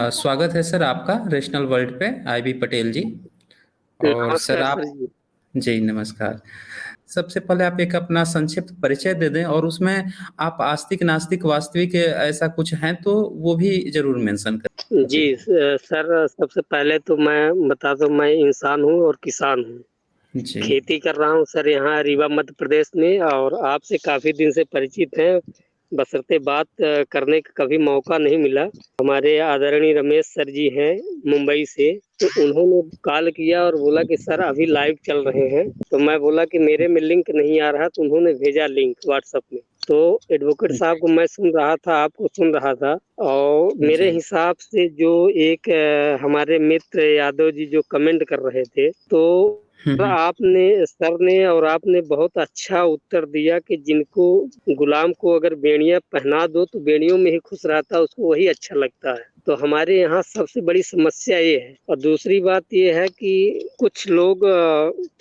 स्वागत है सर आपका रेशनल वर्ल्ड पे आईबी पटेल जी। और सर नमस्कार आप सर जी। जी नमस्कार। सबसे पहले आप एक अपना संक्षिप्त परिचय दे दें और उसमें आप आस्तिक नास्तिक वास्तविक ऐसा कुछ है तो वो भी जरूर मेंशन करें जी जी। सर सबसे पहले तो मैं बता दूं मैं इंसान हूँ और किसान हूँ। जी खेती कर रहा हूँ सर यहाँ रीवा मध्य प्रदेश में और आपसे काफ़ी दिन से परिचित हैं। बशर्ते बात करने का कभी मौका नहीं मिला। हमारे आदरणीय रमेश सर जी हैं मुंबई से, तो उन्होंने कॉल किया और बोला कि सर अभी लाइव चल रहे हैं। तो मैं बोला कि मेरे में लिंक नहीं आ रहा, तो उन्होंने भेजा लिंक व्हाट्सएप में। तो एडवोकेट साहब को मैं सुन रहा था, आपको सुन रहा था और जी मेरे हिसाब से जो एक हमारे मित्र यादव जी जो कमेंट कर रहे थे, तो हम्म। सर ने और आपने बहुत अच्छा उत्तर दिया कि जिनको गुलाम को अगर बेड़ियां पहना दो तो बेड़ियों में ही खुश रहता है, उसको वही अच्छा लगता है। तो हमारे यहाँ सबसे बड़ी समस्या ये है। और दूसरी बात ये है कि कुछ लोग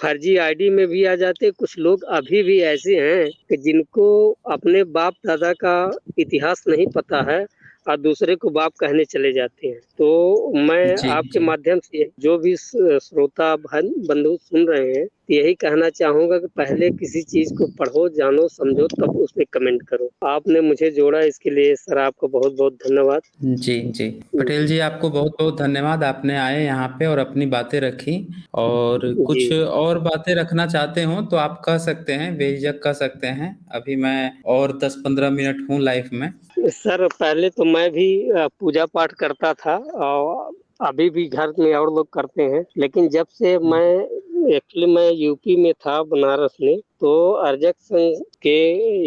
फर्जी आईडी में भी आ जाते हैं। कुछ लोग अभी भी ऐसे हैं कि जिनको अपने बाप दादा का इतिहास नहीं पता है और दूसरे को बाप कहने चले जाते हैं। तो मैं जी आपके जी माध्यम से जो भी श्रोता बंधु सुन रहे हैं, यही कहना चाहूंगा कि पहले किसी चीज को पढ़ो, जानो, समझो, तब उस पे कमेंट करो। आपने मुझे जोड़ा, इसके लिए सर आपको बहुत बहुत धन्यवाद। जी जी पटेल जी जी आपको बहुत बहुत धन्यवाद। आपने आए यहाँ पे और अपनी बातें रखी और जी कुछ और बातें रखना चाहते हो तो आप कह सकते हैं, बेझिझक कह सकते हैं। अभी मैं और 10-15 मिनट हूँ लाइफ में। सर पहले तो मैं भी पूजा पाठ करता था और अभी भी घर में और लोग करते हैं, लेकिन जब से मैं यूपी में था बनारस में, तो अर्जक संघ के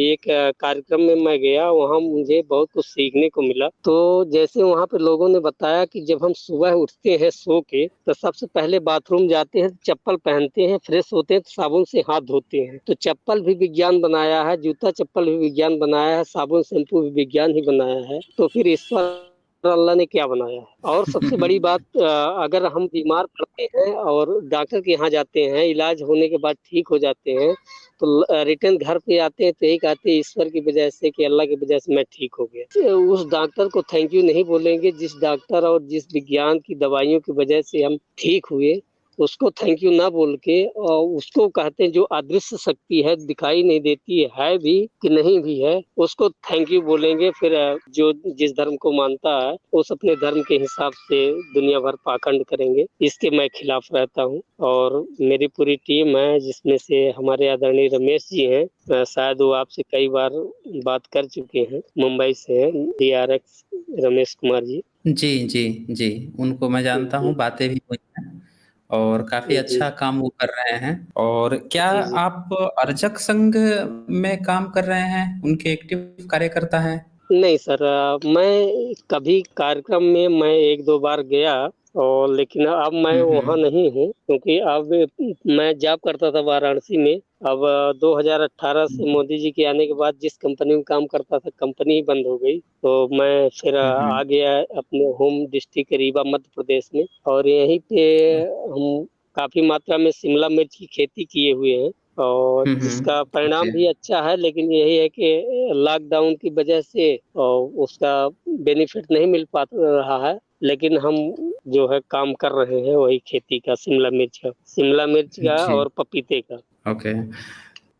एक कार्यक्रम में मैं गया। वहाँ मुझे बहुत कुछ सीखने को मिला। तो जैसे वहाँ पे लोगों ने बताया कि जब हम सुबह उठते हैं सो के, तो सबसे पहले बाथरूम जाते हैं, चप्पल पहनते हैं, फ्रेश होते हैं, तो साबुन से हाथ धोते हैं। तो चप्पल भी विज्ञान बनाया है, जूता चप्पल भी विज्ञान बनाया है, साबुन शैम्पू भी विज्ञान ही बनाया है। तो फिर ईश्वर अल्लाह ने क्या बनाया है। और सबसे बड़ी बात, अगर हम बीमार पड़ते हैं और डॉक्टर के यहाँ जाते हैं, इलाज होने के बाद ठीक हो जाते हैं, तो रिटर्न घर पे आते हैं तो यही कहते हैं ईश्वर की वजह से कि अल्लाह की वजह से मैं ठीक हो गया। तो उस डॉक्टर को थैंक यू नहीं बोलेंगे जिस डॉक्टर और जिस विज्ञान की दवाइयों की वजह से हम ठीक हुए। उसको थैंक यू ना बोल के और उसको कहते हैं जो अदृश्य शक्ति है, दिखाई नहीं देती है भी कि नहीं भी है, उसको थैंक यू बोलेंगे। फिर जो जिस धर्म को मानता है उस अपने धर्म के हिसाब से दुनिया भर पाखंड करेंगे। इसके मैं खिलाफ रहता हूँ। और मेरी पूरी टीम है जिसमें से हमारे आदरणीय रमेश जी हैं, शायद वो आपसे कई बार बात कर चुके हैं, मुंबई से हैं DRX रमेश कुमार जी। जी जी जी उनको मैं जानता जी हूँ, बातें भी हुई हैं और काफी जी अच्छा काम वो कर रहे हैं। और क्या जी जी। आप अर्चक संघ में काम कर रहे हैं, उनके एक्टिव कार्यकर्ता हैं? नहीं सर, मैं कभी कार्यक्रम में मैं एक दो बार गया, और लेकिन अब मैं वहाँ हम्म। नहीं हूँ, क्योंकि अब मैं जॉब करता था वाराणसी में। अब 2018 से मोदी जी के आने के बाद जिस कंपनी में काम करता था, कंपनी ही बंद हो गई। तो मैं फिर हम्म। आ गया अपने होम डिस्ट्रिक्ट रीवा मध्य प्रदेश में, और यहीं पे हम काफी मात्रा में शिमला मिर्च की खेती किए हुए हैं, और जिसका परिणाम ओके। भी अच्छा है। लेकिन यही है कि लॉकडाउन की वजह से उसका बेनिफिट नहीं मिल पा रहा है। लेकिन हम जो है काम कर रहे हैं वही खेती का, शिमला मिर्च का जी और पपीते का। ओके।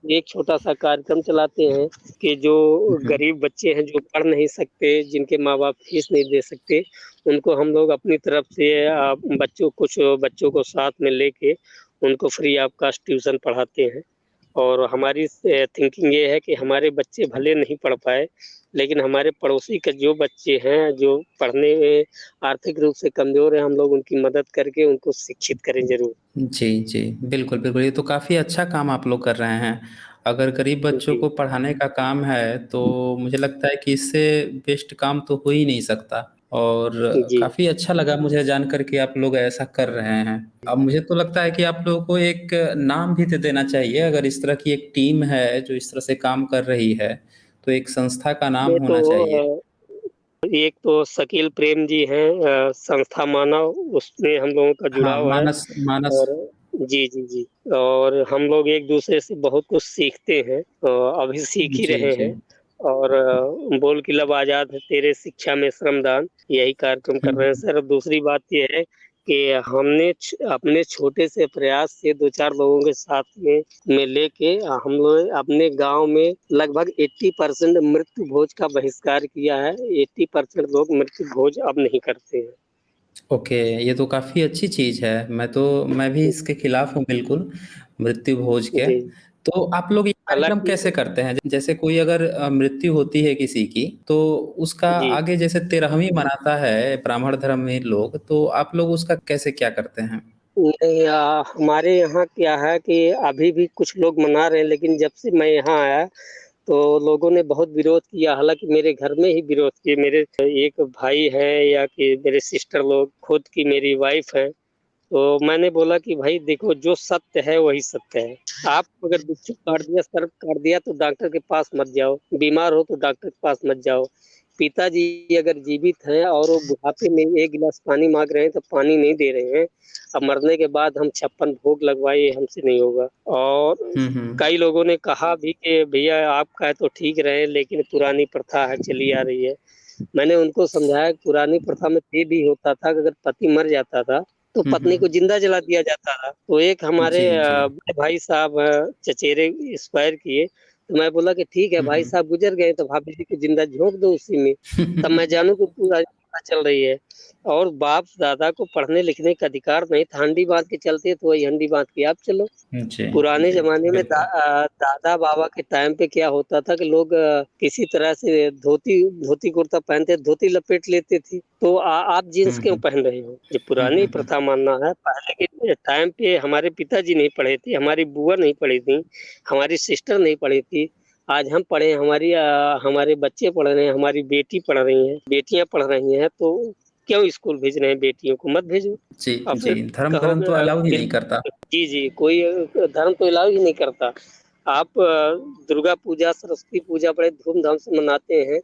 एक छोटा सा कार्यक्रम चलाते हैं कि जो हम्म। गरीब बच्चे हैं जो पढ़ नहीं सकते, जिनके माँ बाप फीस नहीं दे सकते, उनको हम लोग अपनी तरफ से कुछ बच्चों को साथ में लेके उनको फ्री ऑफ कास्ट ट्यूशन पढ़ाते हैं। और हमारी थिंकिंग ये है कि हमारे बच्चे भले नहीं पढ़ पाए, लेकिन हमारे पड़ोसी के जो बच्चे हैं जो पढ़ने में आर्थिक रूप से कमजोर हैं, हम लोग उनकी मदद करके उनको शिक्षित करें जरूर। जी जी बिल्कुल बिल्कुल, ये तो काफी अच्छा काम आप लोग कर रहे हैं। अगर गरीब बच्चों जी को पढ़ाने का काम है तो मुझे लगता है कि इससे बेस्ट काम तो हो ही नहीं सकता। और जी। काफी अच्छा लगा मुझे जानकर कि आप लोग ऐसा कर रहे हैं। अब मुझे तो लगता है कि आप लोगों को एक नाम भी दे देना चाहिए। अगर इस तरह की एक टीम है जो इस तरह से काम कर रही है तो एक संस्था का नाम ये तो होना चाहिए। एक तो शकील प्रेम जी हैं, संस्था मानव, उसमें हम लोगों का हाँ, जुड़ाव है। मानस मानस। और जी जी जी। और हम लोग एक दूसरे से बहुत कुछ सीखते हैं, अभी सीख ही जी रहे जी हैं। और बोल कि लब आजाद है तेरे शिक्षा में श्रमदान, यही कार्यक्रम कर रहे हैं हम्म, सर। दूसरी बात ये है कि हमने अपने छोटे से प्रयास से दो चार लोगों के साथ में लेके हम लोग अपने गांव में लगभग 80% मृत्यु भोज का बहिष्कार किया है। 80% लोग मृत्यु भोज अब नहीं करते हैं। ओके, ये तो काफी अच्छी चीज है। मैं भी इसके खिलाफ हूँ बिल्कुल, मृत्यु भोज के। जी। तो आप लोग ये कार्यक्रम हालांकि कैसे करते हैं? जैसे कोई अगर मृत्यु होती है किसी की, तो उसका जी आगे जैसे 13वीं मनाता है ब्राह्मण धर्म में लोग, तो आप लोग उसका कैसे क्या करते हैं? नहीं, हमारे यहाँ क्या है कि अभी भी कुछ लोग मना रहे हैं, लेकिन जब से मैं यहाँ आया तो लोगों ने बहुत विरोध किया। हालांकि मेरे घर में ही विरोध किए, मेरे एक भाई है या कि मेरे सिस्टर लोग, खुद की मेरी वाइफ है। तो मैंने बोला कि भाई देखो, जो सत्य है वही सत्य है। आप अगर बिच्छू काट दिया, सर्प काट दिया तो डॉक्टर के पास मत जाओ, बीमार हो तो डॉक्टर के पास मत जाओ। पिताजी अगर जीवित हैं और वो बुढ़ापे में एक गिलास पानी मांग रहे हैं तो पानी नहीं दे रहे हैं, अब मरने के बाद हम 56 भोग लगवाए, ये हमसे नहीं होगा। और हम्म। कई लोगों ने कहा भी कि भैया आपका है तो ठीक रहे, लेकिन पुरानी प्रथा है चली आ रही है। मैंने उनको समझाया कि पुरानी प्रथा में ये भी होता था कि अगर पति मर जाता था तो पत्नी हम्म। को जिंदा जला दिया जाता था। तो एक हमारे जी जी। बड़े भाई साहब चचेरे एक्सपायर किए, तो मैं बोला कि ठीक है, भाई हम्म। साहब गुजर गए तो भाभी जी को जिंदा झोंक दो उसी में, तब मैं जानू कि पूरा पता चल रही है। और बाप दादा को पढ़ने लिखने का अधिकार नहीं था, हंडी बांध के चलते तो वही हंडी बांध के आप चलो। जी पुराने जी जमाने में बिल्कुल। दादा बाबा के टाइम पे क्या होता था कि लोग किसी तरह से धोती धोती कुर्ता पहनते, धोती लपेट लेते थे। तो आप जीन्स क्यों हम्म। पहन रहे हो? ये पुरानी प्रथा मानना है। पहले के टाइम पे हमारे पिताजी नहीं पढ़े थे, हमारी बुआ नहीं पढ़ी थी, हमारी सिस्टर नहीं पढ़ी थी। आज हम पढ़े, हमारे बच्चे पढ़ रहे हैं, हमारी बेटी पढ़ रही है, बेटियां पढ़ रही हैं, तो क्यों स्कूल भेज रहे हैं? बेटियों को मत भेजो। जी और जी, फिर धर्म ग्रंथ कहोगे तो अलाउ ही फिर नहीं करता। जी जी, कोई धर्म तो अलाउ ही नहीं करता। आप दुर्गा पूजा, सरस्वती पूजा बड़े धूमधाम से मनाते हैं,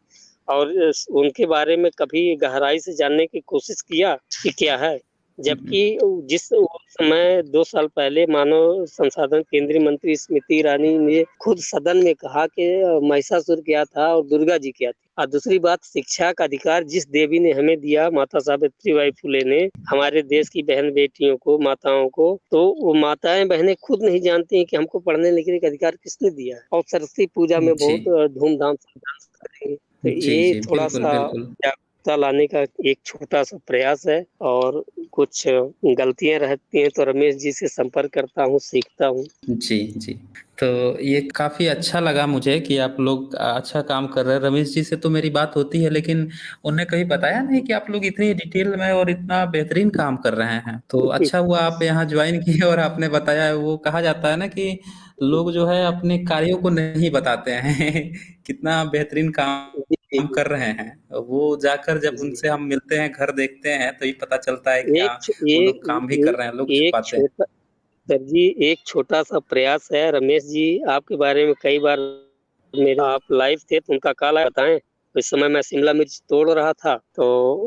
और उनके बारे में कभी गहराई से जानने की कोशिश किया कि क्या है? जबकि जिस समय 2 साल पहले मानव संसाधन केंद्रीय मंत्री स्मृति ईरानी ने खुद सदन में कहा कि महिषासुर क्या था और दुर्गा जी क्या थी। और दूसरी बात, शिक्षा का अधिकार जिस देवी ने हमें दिया, माता सावित्रीबाई फुले ने, हमारे देश की बहन बेटियों को, माताओं को, तो वो माताएं बहनें खुद नहीं जानती हैं कि हमको पढ़ने लिखने का अधिकार किसने दिया है। और सरस्वती पूजा में जी बहुत धूमधाम से डांस करेंगे। तो जी ये जी थोड़ा बिल्कुल सा बिल्कुल। जागरूकता लाने का एक छोटा सा प्रयास है। और कुछ गलतियां रहती हैं तो रमेश जी से संपर्क करता हूँ, सीखता हूँ। जी जी। तो ये काफ़ी अच्छा लगा मुझे कि आप लोग अच्छा काम कर रहे हैं। रमेश जी से तो मेरी बात होती है, लेकिन उन्हें कहीं बताया नहीं कि आप लोग इतनी डिटेल में और इतना बेहतरीन काम कर रहे हैं। तो अच्छा हुआ आप यहाँ ज्वाइन किए और आपने बताया। वो कहा जाता है ना कि लोग जो है अपने कार्यों को नहीं बताते हैं कितना बेहतरीन जी काम कर रहे हैं। वो जाकर जब जी। उनसे हम मिलते हैं, घर देखते हैं, तो ये पता चलता है कि एक हाँ, छो- वो लोग एक काम भी कर एक रहे हैं, लोग एक छुपाते हैं। छोटा सर जी, एक छोटा सा प्रयास है। रमेश जी आपके बारे में कई बार मेरा, आप लाइव थे तो उनका कॉल आया, बताएं। उस समय मैं शिमला मिर्च तोड़ रहा था, तो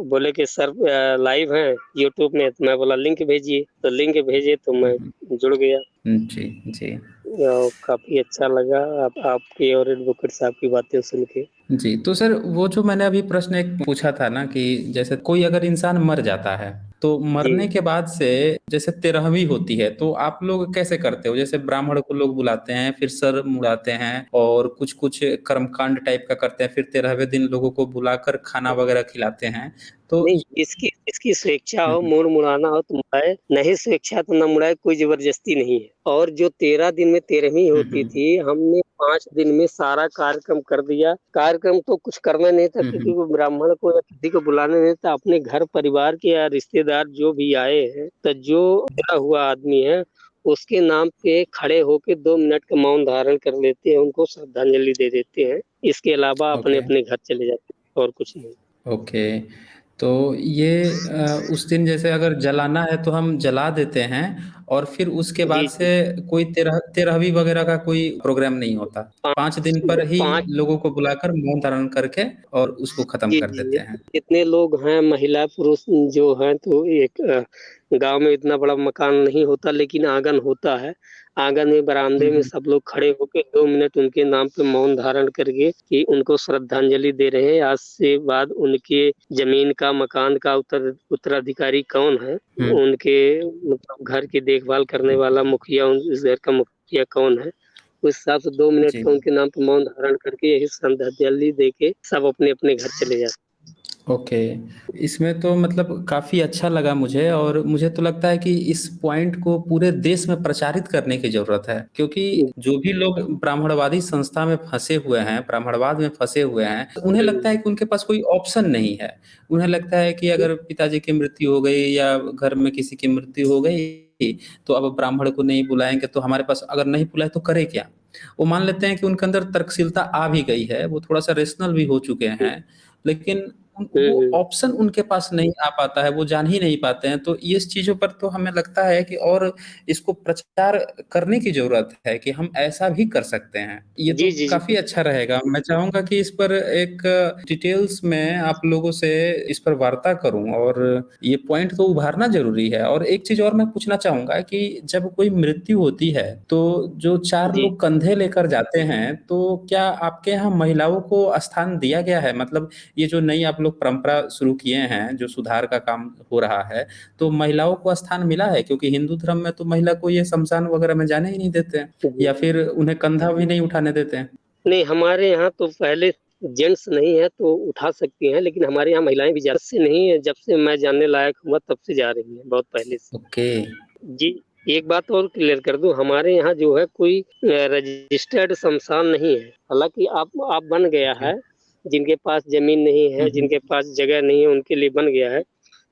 बोले कि सर लाइव हैं यूट्यूब में। तो मैं बोला लिंक भेजिए, तो लिंक भेजे तो मैं हम्म। जुड़ गया। जी जी। काफी अच्छा लगा आपकी और एडवोकेट साहब की बातें सुन के। जी, तो सर वो जो मैंने अभी प्रश्न एक पूछा था ना कि जैसे कोई अगर इंसान मर जाता है, तो जी मरने के बाद से जैसे 13वीं होती है, तो आप लोग कैसे करते हो? जैसे ब्राह्मण को लोग बुलाते हैं, फिर सर मुड़ाते हैं और कुछ-कुछ कर्मकांड टाइप का करते हैं, फिर 13वें दिन लोगों को बुलाकर खाना वगैरह खिलाते हैं। तो नहीं, ये इसकी इसकी स्वेच्छा हो, हुँ, मुड़ मुड़ाना हो तो मुड़ाए, नहीं स्वेच्छा तो न मुड़ाए, कोई जबरदस्ती नहीं है। और जो 13 दिन में 13वीं हुँ, होती हुँ, थी, हमने 5 दिन में सारा कार्यक्रम कर दिया। कार्यक्रम तो कुछ करना नहीं था, हुँ, क्योंकि हुँ, वो ब्राह्मण को या किसी को बुलाने नहीं था। अपने घर परिवार के या रिश्तेदार जो भी आए हैं, तो जो जुड़ा हुआ आदमी है उसके नाम पे खड़े होके 2 मिनट का मौन धारण कर लेते हैं, उनको श्रद्धांजलि दे देते हैं। इसके अलावा अपने ओके। अपने घर चले जाते हैं, और कुछ नहीं। ओके। तो ये उस दिन जैसे अगर जलाना है तो हम जला देते हैं, और फिर उसके बाद जी से जी। कोई 13वीं वगैरह का कोई प्रोग्राम नहीं होता। 5 दिन पर ही पाँच लोगों को बुलाकर मौन धारण करके और उसको खत्म जी कर जी, देते हैं। जितने लोग हैं महिला पुरुष जो हैं, तो एक गाँव में इतना बड़ा मकान नहीं होता लेकिन आँगन होता है। आँगन में हुँ, बरामदे में हुँ। सब लोग खड़े होके 2 मिनट उनके नाम पे मौन धारण करके कि उनको श्रद्धांजलि दे रहे हैं। आज से बाद उनके ज़मीन का, मकान का उत्तराधिकारी कौन है, हुँ, उनके मतलब घर की देखभाल करने वाला मुखिया उस घर का मुखिया कौन है, उस हिसाब से 2 मिनट जी। का उनके नाम पे मौन धारण करके यही श्रद्धांजलि देके सब अपने-अपने घर चले जाते हैं। ओके। इसमें तो मतलब काफ़ी अच्छा लगा मुझे और मुझे तो लगता है कि इस पॉइंट को पूरे देश में प्रचारित करने की ज़रूरत है। क्योंकि हुँ, जो भी लोग ब्राह्मणवादी संस्था में फँसे हुए हैं, ब्राह्मणवाद में फँसे हुए हैं, उन्हें लगता है कि उनके पास कोई ऑप्शन नहीं है। उन्हें लगता है कि हुँ, अगर पिताजी की मृत्यु हो गई या घर में किसी की मृत्यु हो गई, तो अब ब्राह्मण को नहीं बुलाएँगे तो हमारे पास अगर नहीं बुलाए तो करें क्या? वो मान लेते हैं कि उनके अंदर तर्कशीलता आ भी गई है, वो थोड़ा-सा रेशनल भी हो चुके हुँ, हैं, लेकिन हुँ, वो हुँ। ऑप्शन उनके पास नहीं आ पाता है, वो जान ही नहीं पाते हैं। तो इस चीज़ों पर तो हमें लगता है कि और इसको प्रचार करने की ज़रूरत है कि हम ऐसा भी कर सकते हैं। ये तो जी, जी, काफ़ी जी। अच्छा रहेगा। मैं चाहूँगा कि इस पर एक डिटेल्स में आप लोगों से इस पर वार्ता करूँ और ये पॉइंट तो उभारना ज़रूरी है। और एक चीज़ और मैं पूछना चाहूँगा कि जब कोई मृत्यु होती है, तो जो 4 जी। लोग कंधे लेकर जाते हैं, तो क्या आपके यहाँ महिलाओं को स्थान दिया गया है? मतलब ये जो नई आप लोग परंपरा शुरू किए हैं, जो सुधार का काम हो रहा है, तो महिलाओं को स्थान मिला है? क्योंकि हिंदू धर्म में तो महिला को ये श्मशान वगैरह में जाने ही नहीं देते हैं जी। या फिर उन्हें कंधा भी नहीं उठाने देते हैं। नहीं, हमारे यहाँ तो पहले जेंट्स नहीं है तो उठा सकती हैं, लेकिन हमारे यहाँ महिलाएँ भी जा से नहीं है, जब से मैं जानने लायक हुआ तब से जा रही हैं, बहुत पहले से। ओके। जी, एक बात और क्लियर कर दूँ, हमारे यहाँ जो है कोई रजिस्टर्ड श्मशान नहीं है। हालाँकि अब बन गया ओके। है, जिनके पास ज़मीन नहीं हुँ, है, हुँ। जिनके पास जगह नहीं है, उनके लिए बन गया है।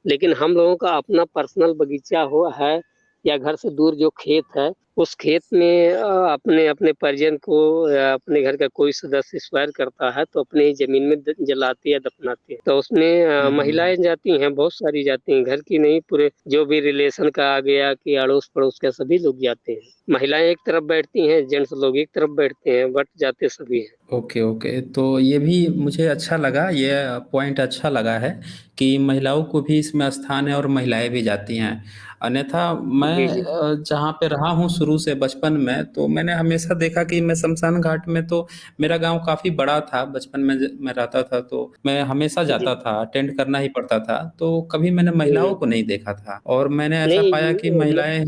लेकिन हम लोगों का अपना पर्सनल बगीचा है या घर से दूर जो खेत है, उस खेत में अपने परिजन को या अपने घर का कोई सदस्य एक्सपायर करता है तो अपनी ही ज़मीन में द जलाते या दफनाते हैं। तो उसमें हुँ, हुँ। महिलाएँ जाती हैं, बहुत सारी जाती हैं, घर की नहीं पूरे जो भी रिलेशन का आ गया कि अड़ोस-पड़ोस के सभी लोग जाते हैं। महिलाएँ एक तरफ बैठती हैं, जेंट्स लोग एक तरफ बैठते हैं, बट जाते सभी हैं। Okay, okay. तो ये भी मुझे अच्छा लगा, ये पॉइंट अच्छा लगा है कि महिलाओं को भी इसमें स्थान है और महिलाएँ भी जाती हैं। अन्यथा जी, मैं जी। जहाँ पे रहा हूँ शुरू से बचपन में, तो मैंने हमेशा देखा कि मैं श्मशान घाट में तो मेरा गाँव काफ़ी बड़ा था, बचपन में मैं रहता था तो मैं हमेशा जी। जाता था, अटेंड करना ही पड़ता था, तो कभी मैंने महिलाओं हुँ। को नहीं देखा था और मैंने ऐसा नहीं, पाया कि मैं महिलाएँ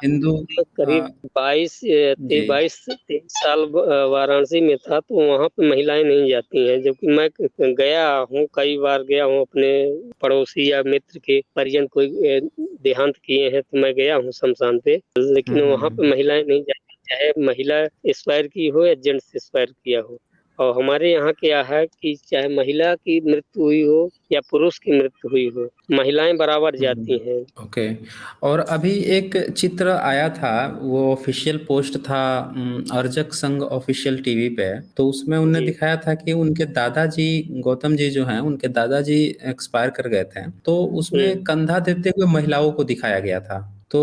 हिंदू करीब 23 साल वाराणसी में था, तो वहाँ पे महिलाएँ नहीं जाती हैं, जबकि मैं गया हूँ, कई बार गया हूँ अपने पड़ोसी या मित्र के परिजन कोई देहांत किए हैं, तो मैं गया हूँ श्मशान पे, हुँ, लेकिन हुँ, वहाँ पे हुँ। महिलाएँ नहीं जाती, चाहे महिला एक्सपायर की हो या जेंट्स एक्सपायर किया हो। और हमारे यहाँ क्या है कि चाहे महिला की मृत्यु हुई हो या पुरुष की मृत्यु हुई हो, महिलाएँ बराबर हुँ, जाती हुँ। हैं। ओके। और अभी एक चित्र आया था, वो ऑफ़िशियल पोस्ट था अर्जक संघ ऑफ़िशियल टीवी पे, तो उसमें उन्होंने जी। दिखाया था कि उनके दादाजी गौतम जी जो हैं, उनके दादाजी एक्सपायर कर गए थे, तो हुँ। उसमें कंधा देते हुए महिलाओं को दिखाया गया था। तो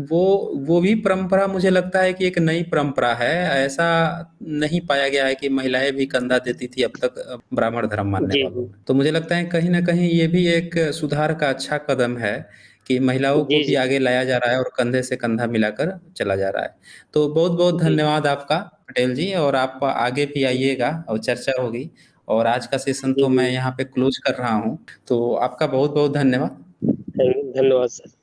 वो वो भी परंपरा मुझे लगता है कि एक नई परंपरा है, ऐसा नहीं पाया गया है कि महिलाएँ भी कंधा देती थी अब तक ब्राह्मण धर्म मानने जी, वालों जी। में। तो मुझे लगता है कहीं न कहीं ये भी एक सुधार का अच्छा कदम है कि महिलाओं को जी, भी जी। आगे लाया जा रहा है और कंधे से कंधा मिलाकर चला जा रहा है। तो बहुत-बहुत जी। धन्यवाद आपका पटेल जी और आप आगे भी आइएगा और चर्चा होगी और आज का सेशन जी, तो मैं जी। यहाँ पे क्लोज़ कर रहा हूँ। तो आपका बहुत-बहुत धन्यवाद। धन्यवाद सर।